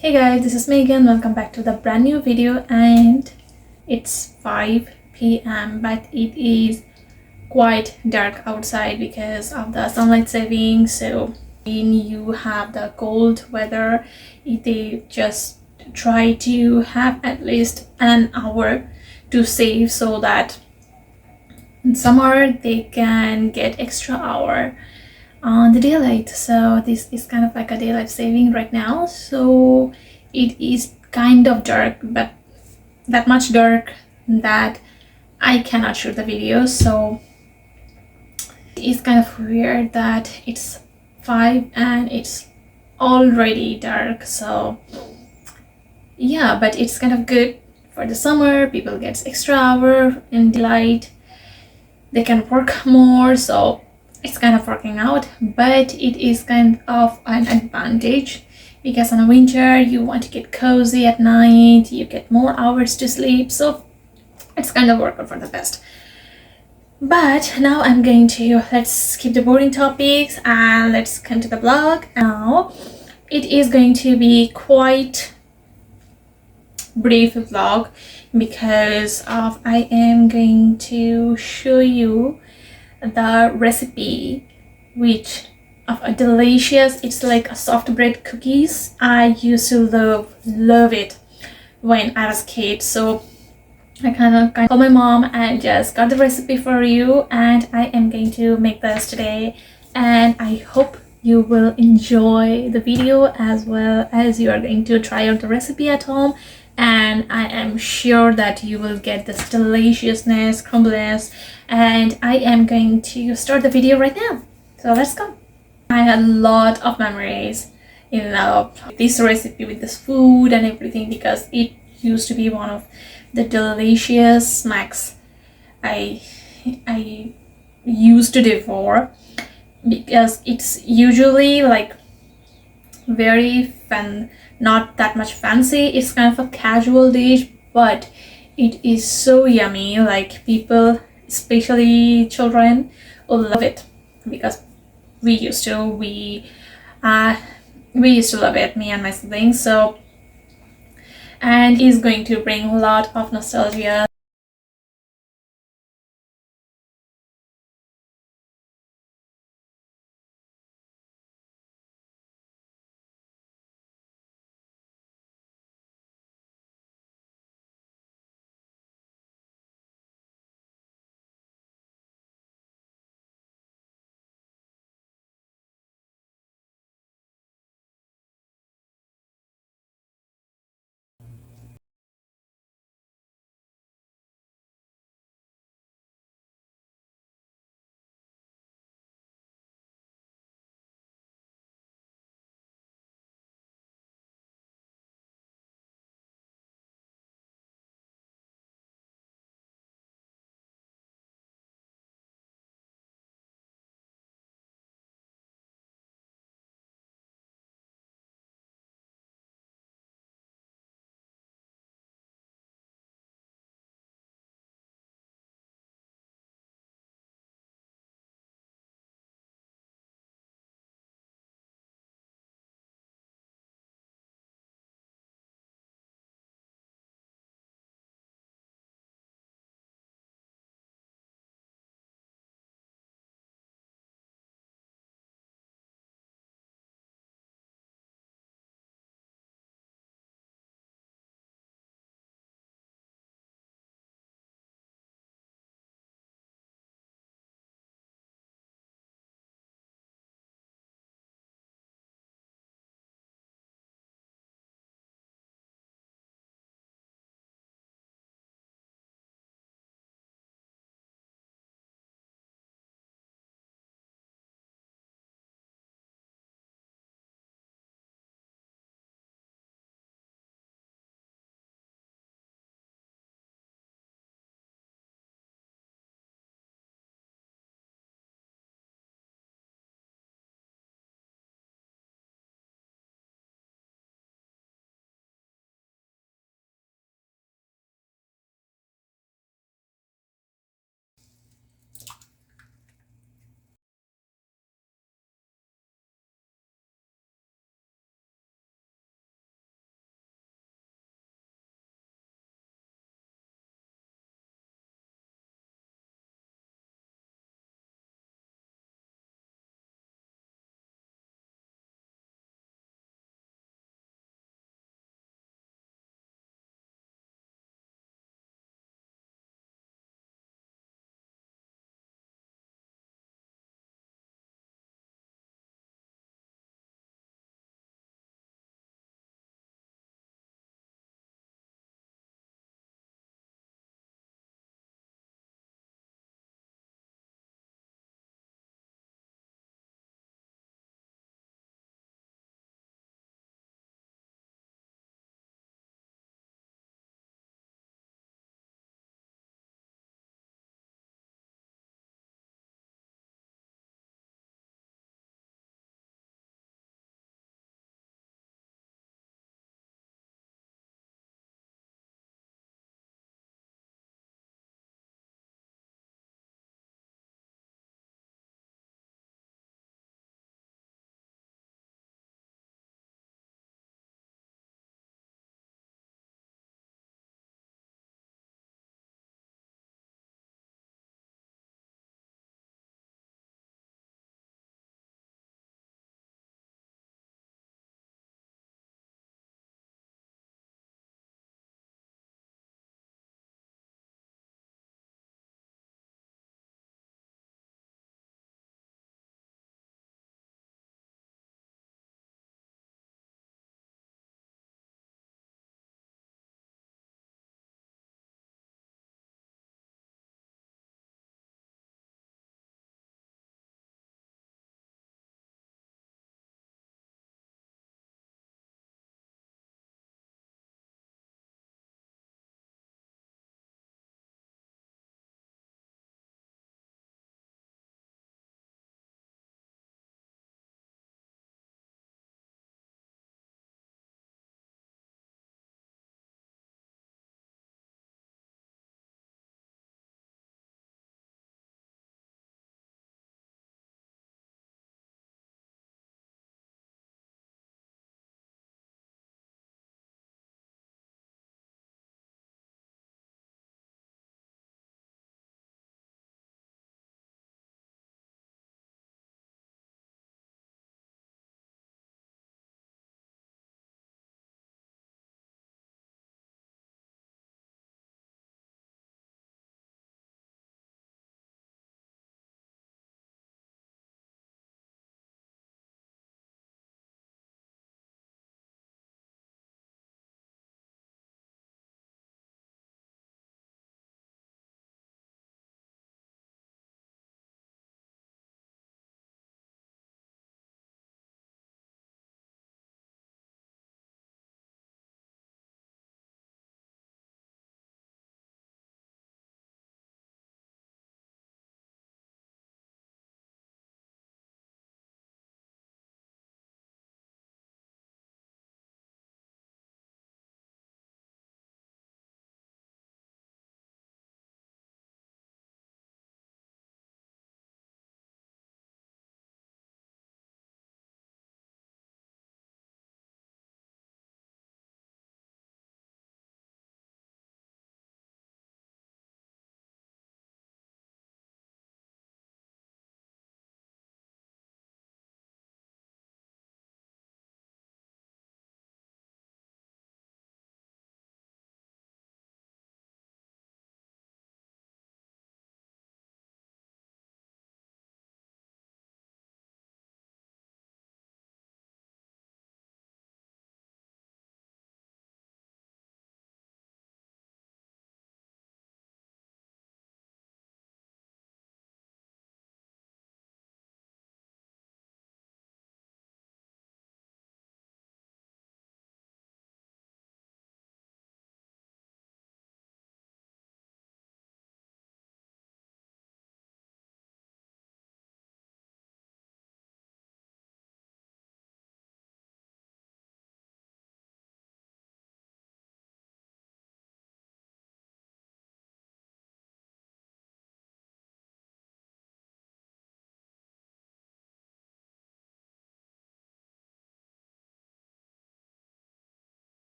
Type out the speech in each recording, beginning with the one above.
Hey guys, this is Megan. Welcome back to the brand new video, and it's 5 p.m. but it is quite dark outside because of the sunlight saving. So when you have the cold weather, they just try to have at least an hour to save so that in summer they can get extra hour on the daylight. So this is kind of like a daylight saving right now, so it is kind of dark, but that much dark that I cannot shoot the video. So it's kind of weird that it's 5 and it's already dark. So yeah, but it's kind of good for the summer. People get extra hour in daylight, they can work more, so it's kind of working out. But it is kind of an advantage because in winter you want to get cozy at night, you get more hours to sleep, so it's kind of working for the best. But now I'm going to, let's skip the boring topics and let's come to the vlog. Now it is going to be quite brief vlog because of I am going to show you the recipe which of a delicious, it's like a soft bread cookies. I used to love it when I was a kid, so I kind of called my mom and just got the recipe for you, and I am going to make this today, and I hope you will enjoy the video as well as you are going to try out the recipe at home. And I am sure that you will get this deliciousness, crumbliness, and I am going to start the video right now. So let's go. I had a lot of memories in this recipe with this food and everything because it used to be one of the delicious snacks I used to devour, because it's usually like very fun, not that much fancy. It's kind of a casual dish, but it is so yummy. Like people, especially children, will love it because we used to love it, me and my siblings. So, and is going to bring a lot of nostalgia.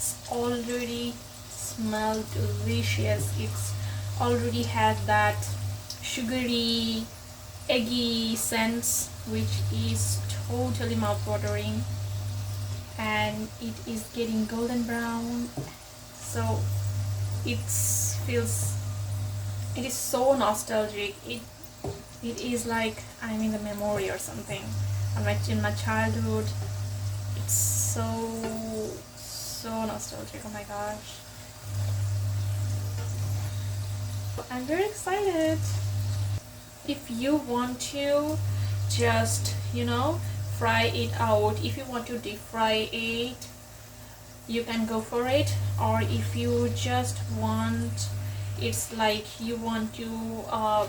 it's already smelled delicious. It's already had that sugary, eggy sense, which is totally mouth-watering, and it is getting golden brown. So it feels, it is so nostalgic. It is like I'm in the memory or something. I'm like in my childhood. It's so nostalgic. Oh my gosh, I'm very excited. If you want to just, fry it out, if you want to deep fry it, you can go for it. Or if you just want, it's like you want to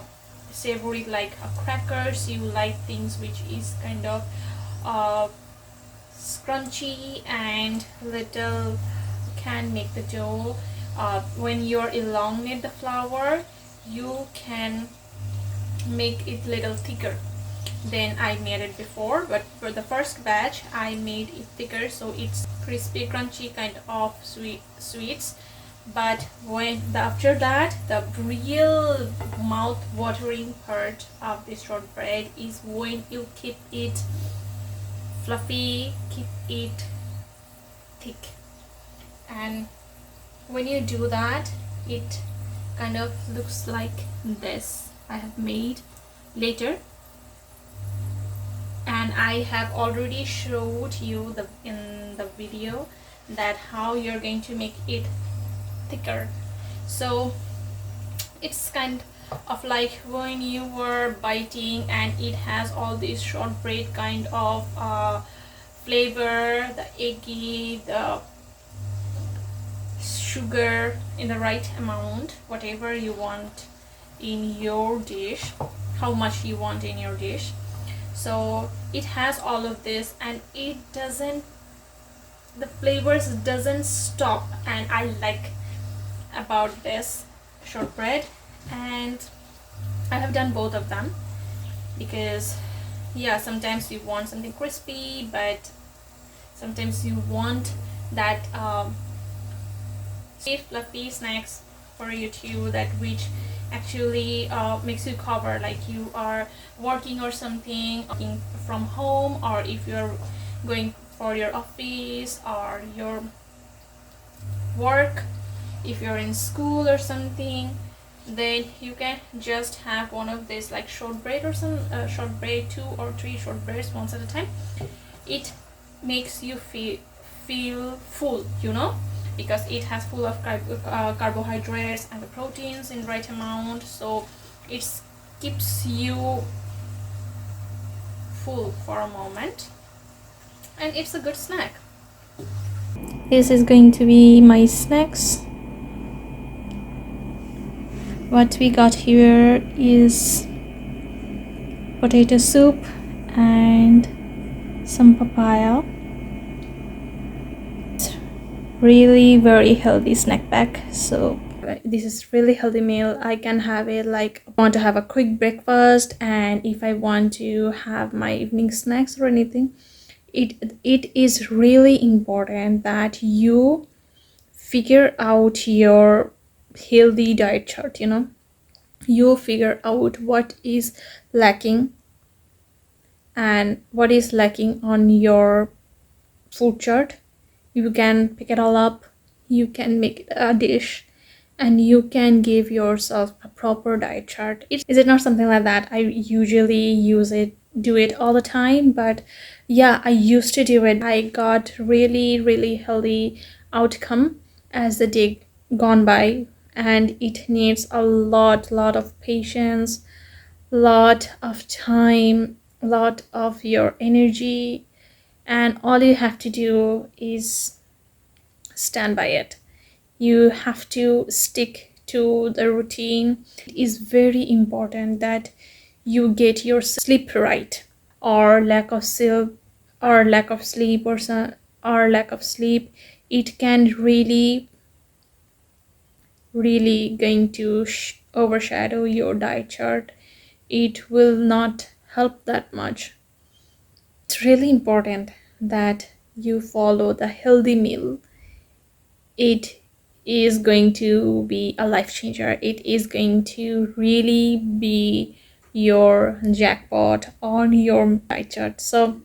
savor it like a crackers, you like things which is kind of scrunchy and little, can make the dough, when you're elongate the flour, you can make it little thicker than I made it before. But for the first batch I made it thicker, so it's crispy crunchy kind of sweets. But after that, the real mouth watering part of the shortbread is when you keep it fluffy, keep it thick. And when you do that, it kind of looks like this. I have made later, and I have already showed you in the video that how you're going to make it thicker. So it's kind of like when you were biting and it has all this shortbread kind of flavor, the eggy, the sugar in the right amount, whatever you want in your dish, how much you want in your dish. So it has all of this, and it doesn't, the flavors doesn't stop, and I like about this shortbread. And I have done both of them because yeah, sometimes you want something crispy, but sometimes you want that fluffy snacks for you too, that which actually makes you cover, like you are working or something, working from home, or if you're going for your office or your work, if you're in school or something, then you can just have one of these like shortbread or some shortbread, 2 or 3 shortbreads once at a time. It makes you feel full, because it has full of carbohydrates and the proteins in right amount, so it keeps you full for a moment, and it's a good snack. This is going to be my snacks. What we got here is potato soup and some papaya. Really very healthy snack pack. So this is really healthy meal. I can have it like I want to have a quick breakfast, and if I want to have my evening snacks or anything. It is really important that you figure out your healthy diet chart. You figure out what is lacking and what is lacking on your food chart. You can pick it all up, you can make a dish, and you can give yourself a proper diet chart. Is it not something like that? I usually do it all the time, but yeah, I used to do it. I got really healthy outcome as the day gone by, and it needs a lot of patience, lot of time, lot of your energy, and all you have to do is stand by it. You have to stick to the routine. It is very important that you get your sleep right, or lack of sleep, or lack of sleep. It can really going to overshadow your diet chart. It will not help that much. It's really important that you follow the healthy meal it is going to be a life changer. It is going to really be your jackpot on your pie chart. So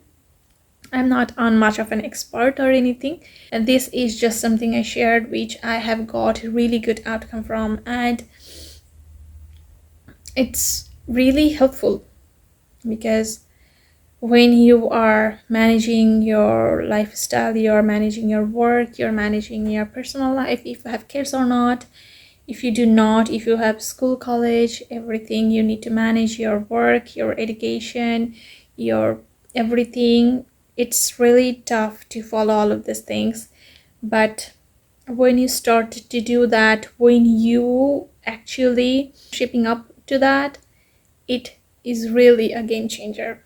I'm not on much of an expert or anything, and this is just something I shared which I have got really good outcome from, and it's really helpful because when you are managing your lifestyle, you're managing your work, you're managing your personal life, if you have kids or not, if you do not, if you have school, college, everything, you need to manage your work, your education, your everything. It's really tough to follow all of these things, but when you start to do that, when you actually shaping up to that, it is really a game changer.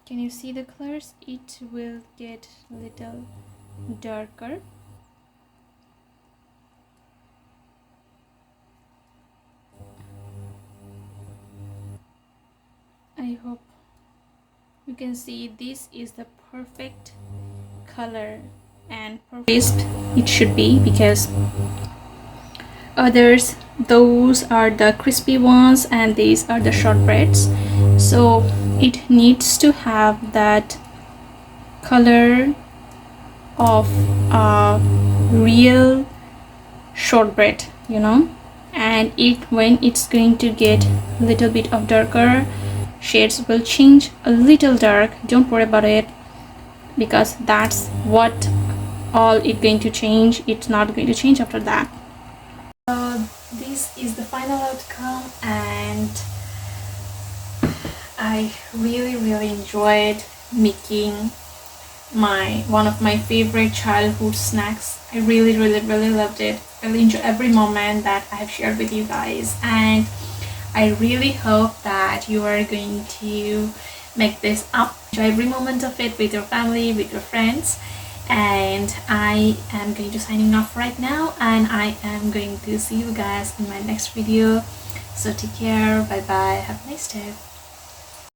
Can you see the colors? It will get a little darker. I hope you can see this is the perfect color and perfect it should be, because others, those are the crispy ones and these are the shortbreads, so it needs to have that color of a real shortbread, you know. And it, when it's going to get a little bit of darker, shades will change a little dark. Don't worry about it, because that's what all it's going to change. It's not going to change after that. This is the final outcome, and I really enjoyed making my one of my favorite childhood snacks. I really loved it. I really enjoy every moment that I have shared with you guys, and I really hope that you are going to make this up, enjoy every moment of it with your family, with your friends. And I am going to signing off right now, and I am going to see you guys in my next video. So take care, bye bye, have a nice day.